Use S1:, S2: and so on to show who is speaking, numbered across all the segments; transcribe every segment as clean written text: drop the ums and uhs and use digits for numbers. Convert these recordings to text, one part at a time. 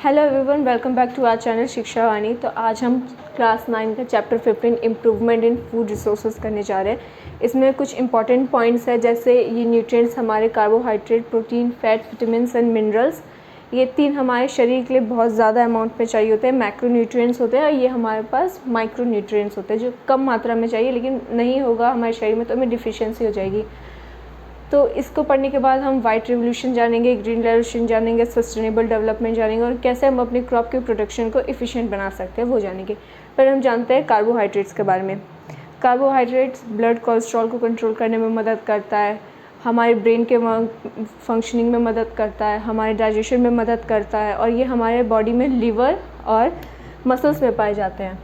S1: Hello everyone, welcome back to our channel Shiksha Vani. तो आज हम क्लास 9 का chapter 15 improvement in food resources करने जा रहे हैं। इसमें कुछ इंपॉर्टेंट पॉइंट्स है, जैसे ये न्यूट्रिएंट्स हमारे carbohydrate, protein, fats, vitamins and minerals, ये तीन हमारे शरीर के लिए बहुत ज़्यादा अमाउंट में चाहिए होते हैं। मैक्रो न्यूट्रिएंट्स होते हैं और ये हमारे पास माइक्रो न्यूट्रिएंट्स होते हैं जो कम मात्रा में चाहिए, लेकिन नहीं होगा हमारे शरीर में तो हमें डिफिशियंसी हो जाएगी। तो इसको पढ़ने के बाद हम वाइट रिवोल्यूशन जानेंगे, ग्रीन रेवोल्यूशन जानेंगे, सस्टेनेबल डेवलपमेंट जानेंगे और कैसे हम अपनी क्रॉप के प्रोडक्शन को एफिशिएंट बना सकते हैं वो जानेंगे। पर हम जानते हैं कार्बोहाइड्रेट्स के बारे में। कार्बोहाइड्रेट्स ब्लड कोलेस्ट्रॉल को कंट्रोल करने में मदद करता है, हमारे ब्रेन के फंक्शनिंग में मदद करता है, हमारे डाइजेशन में मदद करता है और ये हमारे बॉडी में लिवर और मसल्स में पाए जाते हैं।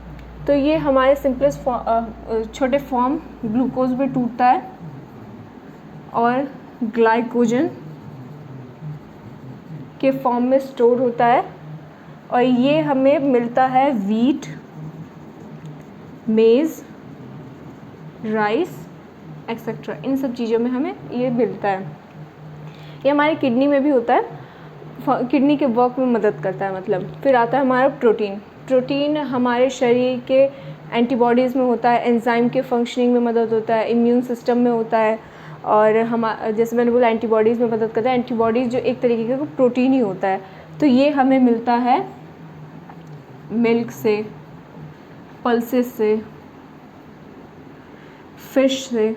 S1: तो ये हमारे सिंपलेस्ट छोटे फॉर्म ग्लूकोज में टूटता है और ग्लाइकोजन के फॉर्म में स्टोर होता है और ये हमें मिलता है वीट, मेज़, राइस एक्सेट्रा, इन सब चीज़ों में हमें ये मिलता है। ये हमारी किडनी में भी होता है, किडनी के वर्क में मदद करता है मतलब। फिर आता है हमारा प्रोटीन। प्रोटीन हमारे शरीर के एंटीबॉडीज़ में होता है, एंजाइम के फंक्शनिंग में मदद होता है, इम्यून सिस्टम में होता है और जैसे मैंने बोला एंटीबॉडीज़ में मदद करता है। एंटीबॉडीज़ जो एक तरीके का प्रोटीन ही होता है। तो ये हमें मिलता है मिल्क से, पल्सेस से, फिश से।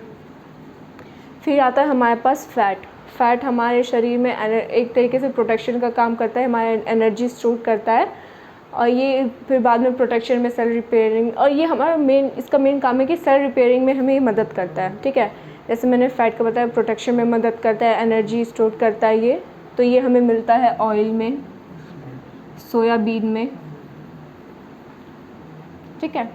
S1: फिर आता है हमारे पास फैट। फैट हमारे शरीर में एक तरीके से प्रोटेक्शन का काम करता है, हमारे एनर्जी स्टोर करता है और ये फिर बाद में प्रोटेक्शन में सेल रिपेयरिंग, और ये हमारा इसका मेन काम है कि सेल रिपेयरिंग में हमें मदद करता है। ठीक है, जैसे मैंने फैट का बताया, प्रोटेक्शन में मदद करता है, एनर्जी स्टोर करता है ये। तो ये हमें मिलता है ऑयल में, सोयाबीन में। ठीक है,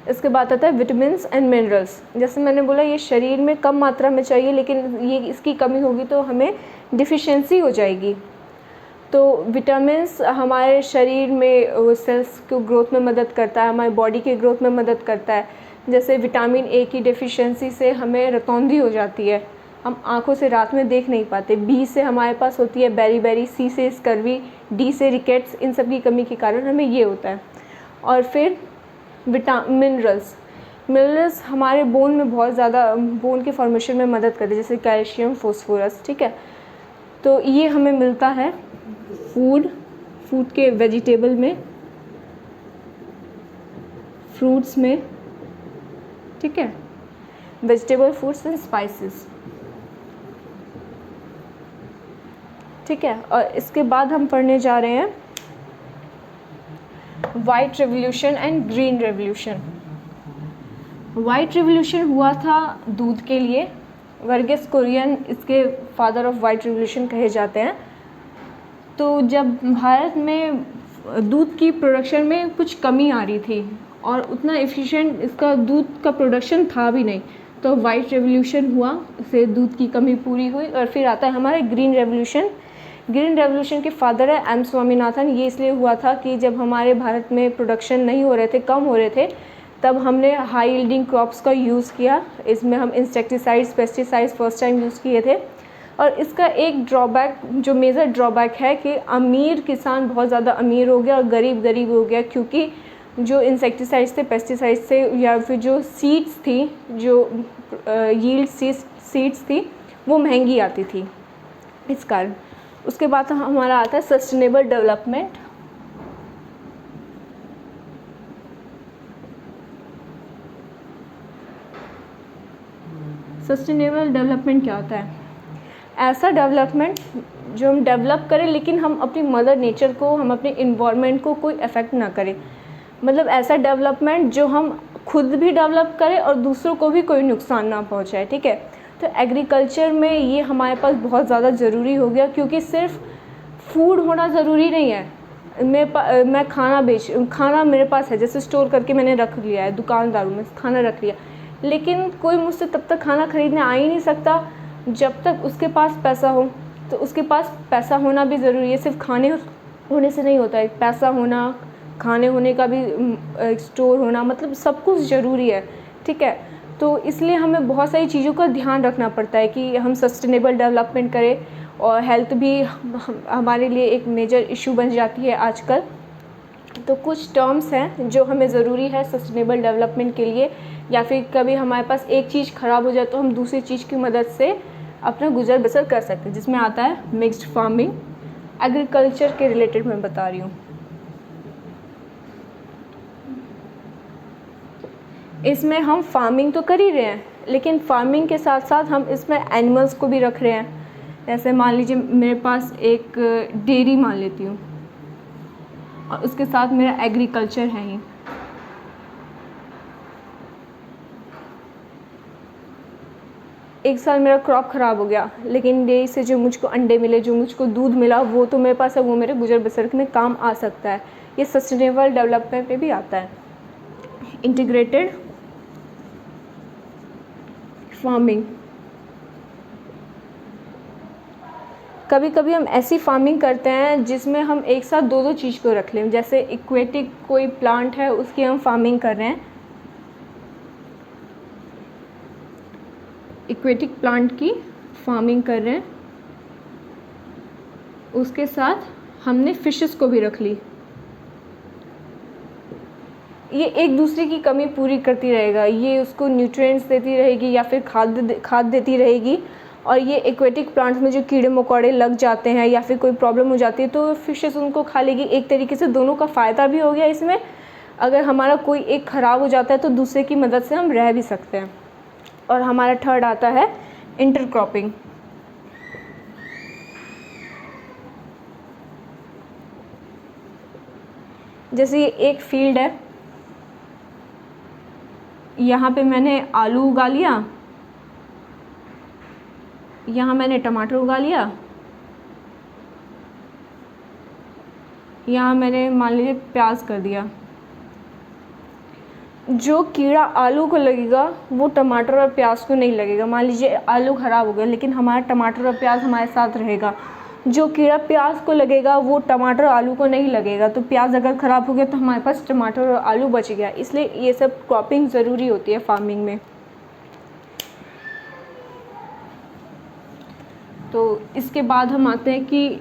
S1: इसके बाद आता है विटामिन्स एंड मिनरल्स। जैसे मैंने बोला ये शरीर में कम मात्रा में चाहिए, लेकिन ये इसकी कमी होगी तो हमें डिफिशियंसी हो जाएगी। तो विटामिन्स हमारे शरीर में सेल्स को ग्रोथ में मदद करता है, हमारी बॉडी के ग्रोथ में मदद करता है। जैसे विटामिन ए की डेफिशिएंसी से हमें रतौंधी हो जाती है, हम आंखों से रात में देख नहीं पाते। बी से हमारे पास होती है बेरी, सी से स्कर्वी, डी से रिकेट्स, इन सब की कमी के कारण हमें ये होता है। और फिर मिनरल्स हमारे बोन में बहुत ज़्यादा, बोन के फॉर्मेशन में मदद करते हैं, जैसे कैल्शियम, फॉस्फोरस। ठीक है, तो ये हमें मिलता है फूड के वेजिटेबल में, फ्रूट्स में। ठीक है, वेजिटेबल, फ्रूट्स एंड स्पाइसेस। ठीक है, और इसके बाद हम पढ़ने जा रहे हैं white revolution and green revolution. White revolution हुआ था दूध के लिए। वर्गीस कुरियन इसके फादर ऑफ वाइट रेवोल्यूशन कहे जाते हैं। तो जब भारत में दूध की प्रोडक्शन में कुछ कमी आ रही थी और उतना एफिशिएंट इसका दूध का प्रोडक्शन था भी नहीं, तो वाइट रेवोल्यूशन हुआ, इससे दूध की कमी पूरी हुई। और फिर आता है हमारे ग्रीन रेवोल्यूशन। ग्रीन रेवोल्यूशन के फादर है एम स्वामीनाथन। ये इसलिए हुआ था कि जब हमारे भारत में प्रोडक्शन नहीं हो रहे थे, कम हो रहे थे, तब हमने हाई यील्डिंग क्रॉप्स का यूज़ किया। इसमें हम insecticides, pesticides first time use किए थे। और इसका एक ड्रॉबैक, जो मेजर ड्रॉबैक है कि अमीर किसान बहुत ज़्यादा अमीर हो गया और गरीब हो गया, क्योंकि जो इंसेक्टिसाइड्स थे, पेस्टिसाइड्स थे, या फिर जो सीड्स थी, जो यील्ड सीड्स थी, वो महंगी आती थी इस कारण। उसके बाद हमारा आता है सस्टेनेबल डेवलपमेंट। सस्टेनेबल डेवलपमेंट क्या होता है? ऐसा डेवलपमेंट जो हम डेवलप करें लेकिन हम अपनी मदर नेचर को, हम अपने इन्वायरमेंट को कोई अफेक्ट ना करें। मतलब ऐसा डेवलपमेंट जो हम खुद भी डेवलप करें और दूसरों को भी कोई नुकसान ना पहुंचाए। ठीक है, तो एग्रीकल्चर में ये हमारे पास बहुत ज़्यादा ज़रूरी हो गया, क्योंकि सिर्फ फूड होना ज़रूरी नहीं है। मैं खाना मेरे पास है, जैसे स्टोर करके मैंने रख लिया है, दुकानदारों में खाना रख लिया, लेकिन कोई मुझसे तब तक खाना खरीदने आ ही नहीं सकता जब तक उसके पास पैसा हो। तो उसके पास पैसा होना भी ज़रूरी है, सिर्फ खाने होने से नहीं होता है। पैसा होना, खाने होने का भी स्टोर होना, मतलब सब कुछ ज़रूरी है। ठीक है, तो इसलिए हमें बहुत सारी चीज़ों का ध्यान रखना पड़ता है कि हम सस्टेनेबल डेवलपमेंट करें और हेल्थ भी हमारे लिए एक मेजर इशू बन जाती है आजकल। तो कुछ टर्म्स हैं जो हमें ज़रूरी है सस्टेनेबल डेवलपमेंट के लिए, या फिर कभी हमारे पास एक चीज़ ख़राब हो जाए तो हम दूसरी चीज़ की मदद से अपना गुजर बसर कर सकते हैं, जिसमें आता है मिक्स्ड फार्मिंग। एग्रीकल्चर के रिलेटेड मैं बता रही हूँ। इसमें हम फार्मिंग तो कर ही रहे हैं, लेकिन फार्मिंग के साथ साथ हम इसमें एनिमल्स को भी रख रहे हैं। जैसे मान लीजिए मेरे पास एक डेयरी मान लेती हूँ और उसके साथ मेरा एग्रीकल्चर है ही। एक साल मेरा क्रॉप ख़राब हो गया, लेकिन डेयरी से जो मुझको अंडे मिले, जो मुझको दूध मिला, वो तो मेरे पास है, वो मेरे गुजर बसर में काम आ सकता है। ये सस्टेनेबल डेवलपमेंट में भी आता है। इंटीग्रेटेड फार्मिंग, कभी कभी हम ऐसी फार्मिंग करते हैं जिसमें हम एक साथ दो दो चीज़ को रख लें। जैसे इक्वेटिक कोई प्लांट है, उसकी हम फार्मिंग कर रहे हैं, इक्वेटिक प्लांट की फार्मिंग कर रहे हैं, उसके साथ हमने फिशेस को भी रख ली। ये एक दूसरे की कमी पूरी करती रहेगा, ये उसको न्यूट्रिएंट्स देती रहेगी या फिर खाद देती रहेगी। और ये एक्वेटिक प्लांट्स में जो कीड़े मकोड़े लग जाते हैं या फिर कोई प्रॉब्लम हो जाती है तो फिशेस उनको खा लेगी। एक तरीके से दोनों का फ़ायदा भी हो गया इसमें। अगर हमारा कोई एक ख़राब हो जाता है तो दूसरे की मदद से हम रह भी सकते हैं। और हमारा थर्ड आता है इंटरक्रॉपिंग। जैसे ये एक फील्ड है, यहाँ पे मैंने आलू उगा लिया, यहाँ मैंने टमाटर उगा लिया, यहाँ मैंने मान लीजिए प्याज कर दिया। जो कीड़ा आलू को लगेगा वो टमाटर और प्याज को नहीं लगेगा। मान लीजिए आलू ख़राब हो गया, लेकिन हमारा टमाटर और प्याज हमारे साथ रहेगा। जो कीड़ा प्याज को लगेगा वो टमाटर और आलू को नहीं लगेगा। तो प्याज अगर ख़राब हो गया तो हमारे पास टमाटर और आलू बच गया। इसलिए ये सब क्रॉपिंग ज़रूरी होती है फार्मिंग में। तो इसके बाद हम आते हैं कि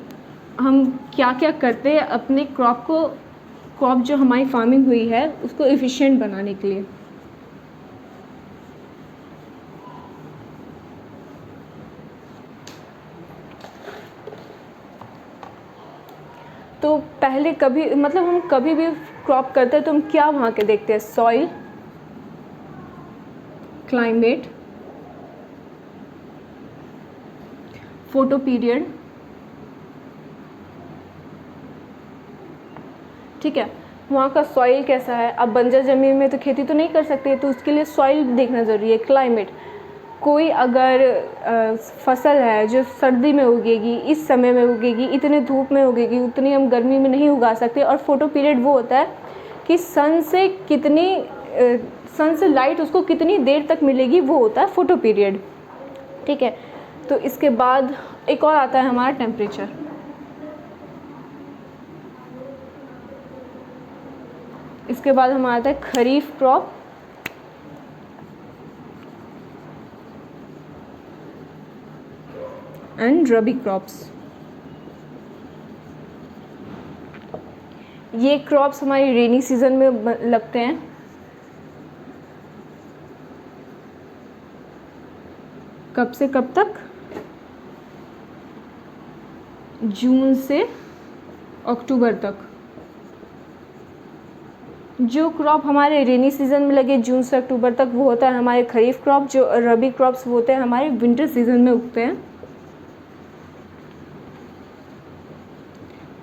S1: हम क्या क्या करते हैं अपने क्रॉप जो हमारी फार्मिंग हुई है उसको एफिशिएंट बनाने के लिए। तो पहले हम कभी भी क्रॉप करते हैं तो हम क्या वहाँ के देखते हैं? सॉइल, क्लाइमेट, फोटो पीरियड, ठीक है। वहाँ का सॉइल कैसा है? अब बंजर ज़मीन में तो खेती तो नहीं कर सकते, तो उसके लिए सॉइल देखना ज़रूरी है। क्लाइमेट, कोई अगर फसल है जो सर्दी में उगेगी, इस समय में उगेगी, इतने धूप में उगेगी, उतनी हम गर्मी में नहीं उगा सकते। और फोटो पीरियड वो होता है कि सन से लाइट उसको कितनी देर तक मिलेगी, वो होता है फोटो पीरियड, ठीक है। तो इसके बाद एक और आता है हमारा टेम्परेचर। इसके बाद हमारा आता है खरीफ क्रॉप, एंड रबी क्रॉप्स। ये क्रॉप्स हमारी रेनी सीजन में लगते हैं। कब से कब तक? जून से अक्टूबर तक। जो क्रॉप हमारे रेनी सीजन में लगे जून से अक्टूबर तक, वो होता है हमारे खरीफ क्रॉप। जो रबी क्रॉप्स होते हैं हमारे विंटर सीजन में उगते हैं,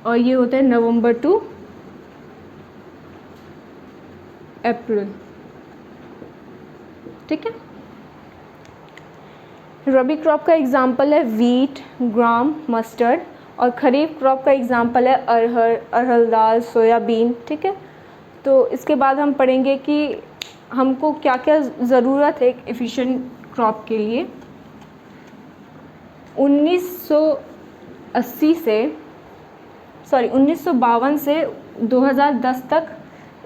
S1: और ये होता है नवंबर टू अप्रैल, ठीक है। रबी क्रॉप का एग्जाम्पल है वीट, ग्राम, मस्टर्ड। और खरीफ क्रॉप का एग्जाम्पल है अरहर दाल, सोयाबीन, ठीक है। तो इसके बाद हम पढ़ेंगे कि हमको क्या क्या ज़रूरत है एक एफिशिएंट क्रॉप के लिए। 1952 से 2010 तक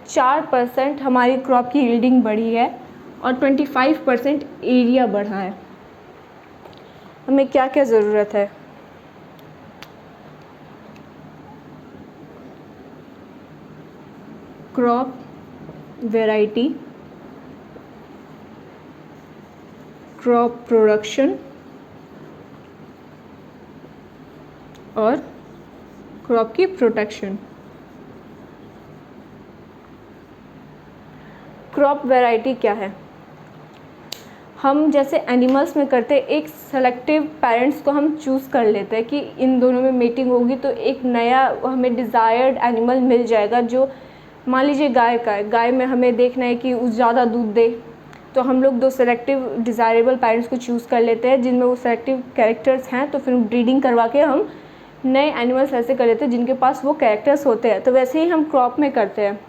S1: 4% हमारी क्रॉप की यील्डिंग बढ़ी है और 25% एरिया बढ़ा है। हमें क्या क्या ज़रूरत है? क्रॉप वैरायटी, क्रॉप प्रोडक्शन और क्रॉप की प्रोटेक्शन। क्रॉप वैरायटी क्या है? हम जैसे एनिमल्स में करते हैं, एक सेलेक्टिव पेरेंट्स को हम चूज़ कर लेते हैं कि इन दोनों में मीटिंग होगी तो एक नया हमें डिज़ायर्ड एनिमल मिल जाएगा। जो मान लीजिए गाय का है, गाय में हमें देखना है कि वो ज़्यादा दूध दे, तो हम लोग दो सेलेक्टिव डिज़ायरेबल पेरेंट्स को चूज़ कर लेते हैं जिनमें वो सेलेक्टिव कैरेक्टर्स हैं, तो फिर ब्रीडिंग करवा के हम नए एनिमल्स ऐसे कर लेते हैं जिनके पास वो कैरेक्टर्स होते हैं। तो वैसे ही हम क्रॉप में करते हैं।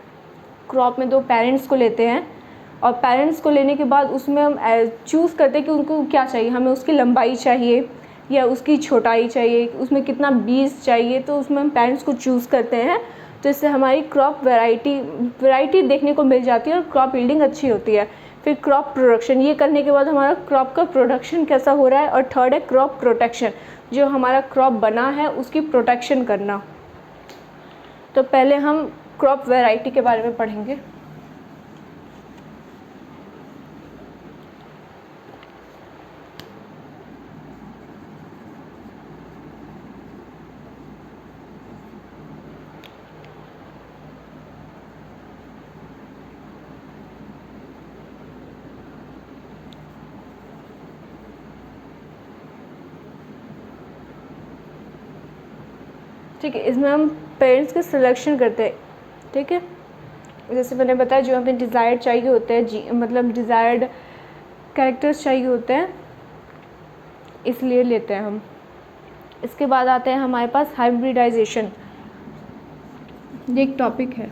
S1: क्रॉप में दो पेरेंट्स को लेते हैं और पेरेंट्स को लेने के बाद उसमें हम चूज़ करते हैं कि उनको क्या चाहिए, हमें उसकी लंबाई चाहिए या उसकी छोटाई चाहिए, उसमें कितना बीज चाहिए, तो उसमें हम पेरेंट्स को चूज़ करते हैं। तो इससे हमारी क्रॉप वैरायटी देखने को मिल जाती है और क्रॉप यील्डिंग अच्छी होती है। फिर क्रॉप प्रोडक्शन, ये करने के बाद हमारा क्रॉप का प्रोडक्शन कैसा हो रहा है। और थर्ड है क्रॉप प्रोटेक्शन, जो हमारा क्रॉप बना है उसकी प्रोटेक्शन करना। तो पहले हम क्रॉप वैरायटी के बारे में पढ़ेंगे। ठीक है, इसमें हम पेरेंट्स के सिलेक्शन करते हैं। ठीक है, जैसे मैंने बताया जो हमें डिज़ायर्ड चाहिए होते हैं, मतलब डिज़ायर्ड कैरेक्टर्स चाहिए होते हैं, इसलिए लेते हैं हम। इसके बाद आते हैं हमारे पास हाइब्रिडाइजेशन। ये एक टॉपिक है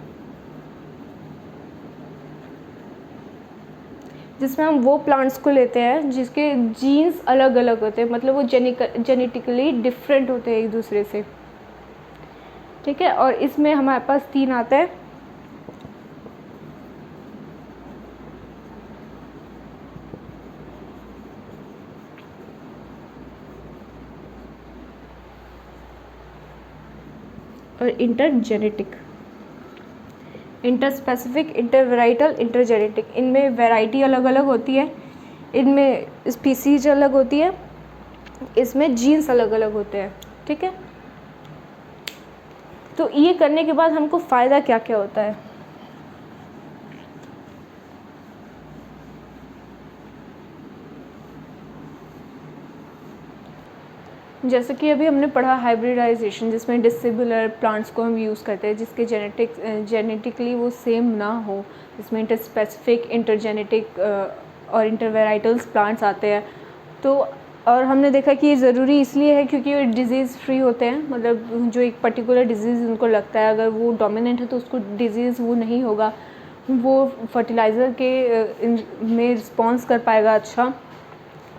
S1: जिसमें हम वो प्लांट्स को लेते हैं जिसके जीन्स अलग अलग होते हैं, मतलब वो जेनेटिकली डिफरेंट होते हैं एक दूसरे से। ठीक है, और इसमें हमारे पास 3 आते हैं। और इंटरजेनेटिक, इंटरस्पेसिफिक, इंटरवेराइटल, इंटरजेनेटिक। इनमें वैरायटी अलग अलग होती है, इनमें स्पीसीज अलग होती है, इसमें जीन्स अलग अलग होते हैं। ठीक है, तो ये करने के बाद हमको फ़ायदा क्या क्या होता है। जैसे कि अभी हमने पढ़ा हाइब्रिडाइजेशन, जिसमें डिसिबुलर प्लांट्स को हम यूज़ करते हैं जिसके जेनेटिकली वो सेम ना हो, जिसमें इंटरस्पेसिफिक, इंटरजेनेटिक और इंटरवेराइटल्स प्लांट्स आते हैं। तो और हमने देखा कि ये ज़रूरी इसलिए है क्योंकि वो डिज़ीज़ फ्री होते हैं, मतलब जो एक पर्टिकुलर डिज़ीज़ उनको लगता है अगर वो डोमिनेंट है तो उसको डिज़ीज़ वो नहीं होगा, वो फर्टिलाइज़र के में रिस्पॉन्स कर पाएगा अच्छा।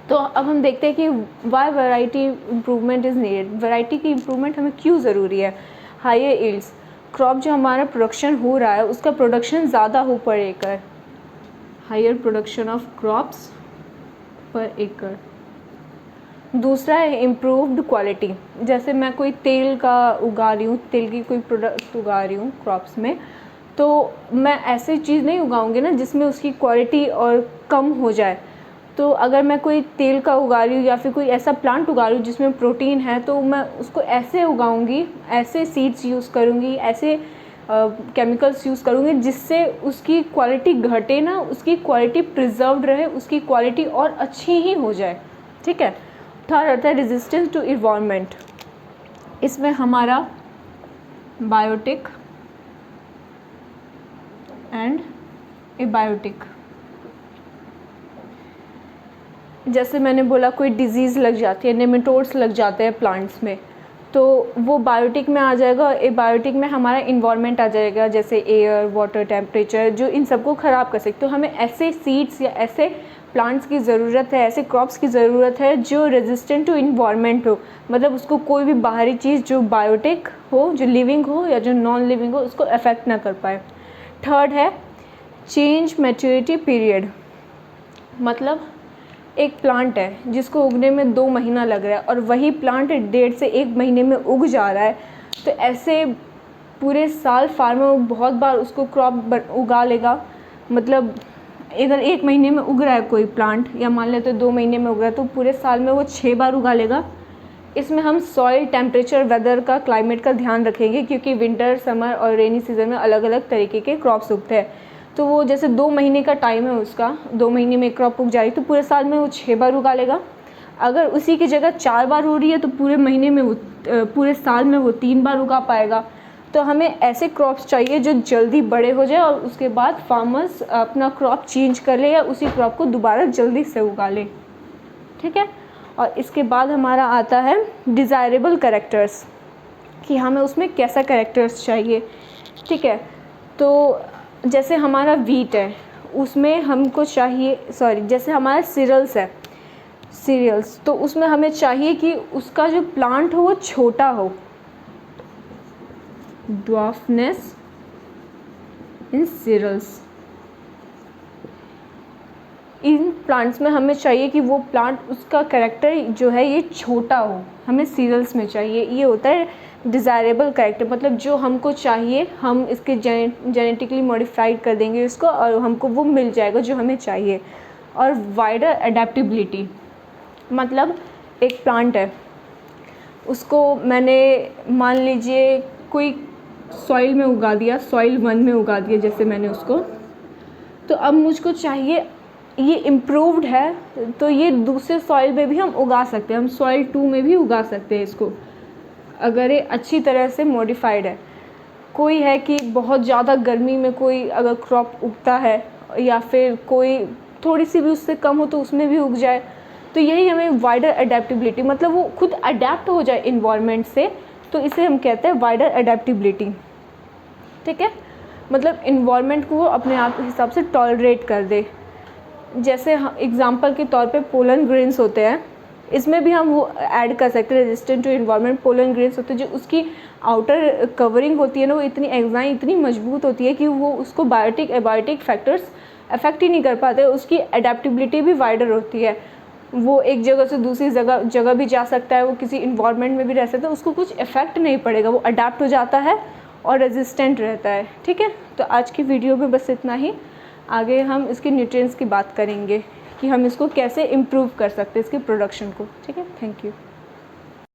S1: तो अब हम देखते हैं कि why variety improvement is needed. Variety की इम्प्रूवमेंट हमें क्यों ज़रूरी है। हायर यील्ड्स, क्रॉप जो हमारा प्रोडक्शन हो रहा है उसका प्रोडक्शन ज़्यादा हो पर एकड़, हायर प्रोडक्शन ऑफ क्रॉप्स पर एकड़। दूसरा है इम्प्रूव्ड क्वालिटी, जैसे मैं कोई तेल का उगा रही हूँ, तेल की कोई प्रोडक्ट उगा रही हूँ क्रॉप्स में, तो मैं ऐसी चीज़ नहीं उगाऊंगी ना जिसमें उसकी क्वालिटी और कम हो जाए। तो अगर मैं कोई तेल का उगा रही हूँ या फिर कोई ऐसा प्लांट उगा रही हूँ जिसमें प्रोटीन है, तो मैं उसको ऐसे उगाऊंगी, ऐसे सीड्स यूज़ करूँगी, ऐसे केमिकल्स यूज़ करूँगी जिससे उसकी क्वालिटी घटे ना, उसकी क्वालिटी प्रिजर्व्ड रहे, उसकी क्वालिटी और अच्छी ही हो जाए। ठीक है, थर्ड आता है रेजिस्टेंस टू इन्वायरमेंट। इसमें हमारा बायोटिक एंड एबायोटिक, जैसे मैंने बोला कोई डिजीज़ लग जाती है, नेमेटोड्स लग जाते हैं प्लांट्स में, तो वो बायोटिक में आ जाएगा। एबायोटिक में हमारा इन्वायरमेंट आ जाएगा, जैसे एयर, वाटर, टेम्परेचर, जो इन सबको ख़राब कर सकते। तो हमें ऐसे सीड्स या ऐसे प्लांट्स की ज़रूरत है, ऐसे क्रॉप्स की ज़रूरत है जो रेजिस्टेंट टू इन्वायरमेंट हो, मतलब उसको कोई भी बाहरी चीज़ जो बायोटिक हो, जो लिविंग हो या जो नॉन लिविंग हो, उसको अफेक्ट ना कर पाए। थर्ड है चेंज मैच्योरिटी पीरियड, मतलब एक प्लांट है जिसको उगने में 2 महीना लग रहा है और वही प्लांट 1.5 से 1 महीने में उग जा रहा है, तो ऐसे पूरे साल फार्मर बहुत बार उसको क्रॉप उगा लेगा। मतलब अगर 1 महीने में उग रहा है कोई प्लांट, या मान लेते 2 महीने में उग रहा है, तो पूरे साल में वो 6 बार उगा लेगा। इसमें हम सॉइल, टेम्परेचर, वेदर का, क्लाइमेट का ध्यान रखेंगे, क्योंकि विंटर, समर और रेनी सीजन में अलग अलग तरीके के क्रॉप्स उगते हैं। तो वो जैसे 2 महीने का टाइम है उसका, 2 महीने में क्रॉप उग जाएगी, तो पूरे साल में वो 6 बार उगा लेगा। अगर उसी की जगह 4 बार हो रही है तो पूरे महीने में वो पूरे साल में वो 3 बार उगा पाएगा। तो हमें ऐसे क्रॉप्स चाहिए जो जल्दी बड़े हो जाए और उसके बाद फार्मर्स अपना क्रॉप चेंज कर ले या उसी क्रॉप को दोबारा जल्दी से उगा ले। ठीक है। और इसके बाद हमारा आता है डिज़ायरेबल कैरेक्टर्स, कि हमें उसमें कैसा कैरेक्टर्स चाहिए। ठीक है। तो जैसे हमारा वीट है, उसमें हमको चाहिए, जैसे हमारा सीरियल्स, तो उसमें हमें चाहिए कि उसका जो प्लांट हो वो छोटा हो, ड्वार्फनेस इन सीरियल्स। इन प्लांट्स में हमें चाहिए कि वो प्लांट, उसका कैरेक्टर जो है ये छोटा हो, हमें सीरियल्स में चाहिए। ये होता है डिज़ायरेबल कैरेक्टर, मतलब जो हमको चाहिए, हम इसके जेनेटिकली मॉडिफाइड कर देंगे इसको और हमको वो मिल जाएगा जो हमें चाहिए। और वाइडर एडेप्टेबिलिटी, मतलब एक प्लांट है, उसको मैंने मान लीजिए कोई सॉइल में उगा दिया, सॉइल 1 में उगा दिया जैसे मैंने उसको, तो अब मुझको चाहिए ये इम्प्रूव्ड है, तो ये दूसरे सॉइल में भी हम उगा सकते हैं, हम सॉइल 2 में भी उगा सकते हैं इसको, अगर ये अच्छी तरह से मॉडिफाइड है। कोई है कि बहुत ज़्यादा गर्मी में कोई अगर क्रॉप उगता है, या फिर कोई थोड़ी सी भी उससे कम हो तो उसमें भी उग जाए, तो यही हमें वाइडर एडेप्टेबिलिटी, मतलब वो खुद अडेप्ट हो जाए इन्वायरमेंट से, तो इसे हम कहते हैं वाइडर एडेप्टेबिलिटी। ठीक है। मतलब इन्वायरमेंट को वो अपने आप के हिसाब से टॉलरेट कर दे। जैसे एग्जांपल के तौर पे पोलन ग्रेन्स होते हैं, इसमें भी हम वो ऐड कर सकते हैं resistant to environment. Pollen grains होते हैं जो उसकी आउटर कवरिंग होती है ना, वो इतनी एंजाइम इतनी मजबूत होती है कि वो उसको बायोटिक एबायोटिक फैक्टर्स अफेक्ट ही नहीं कर पाते। उसकी एडेप्टेबिलिटी भी वाइडर होती है, वो एक जगह से दूसरी जगह भी जा सकता है, वो किसी इन्वायरमेंट में भी रह सकता है, उसको कुछ इफेक्ट नहीं पड़ेगा, वो अडेप्ट हो जाता है और रेजिस्टेंट रहता है। ठीक है। तो आज की वीडियो में बस इतना ही। आगे हम इसके न्यूट्रिएंट्स की बात करेंगे कि हम इसको कैसे इम्प्रूव कर सकते हैं, इसके प्रोडक्शन को। ठीक है। Thank you.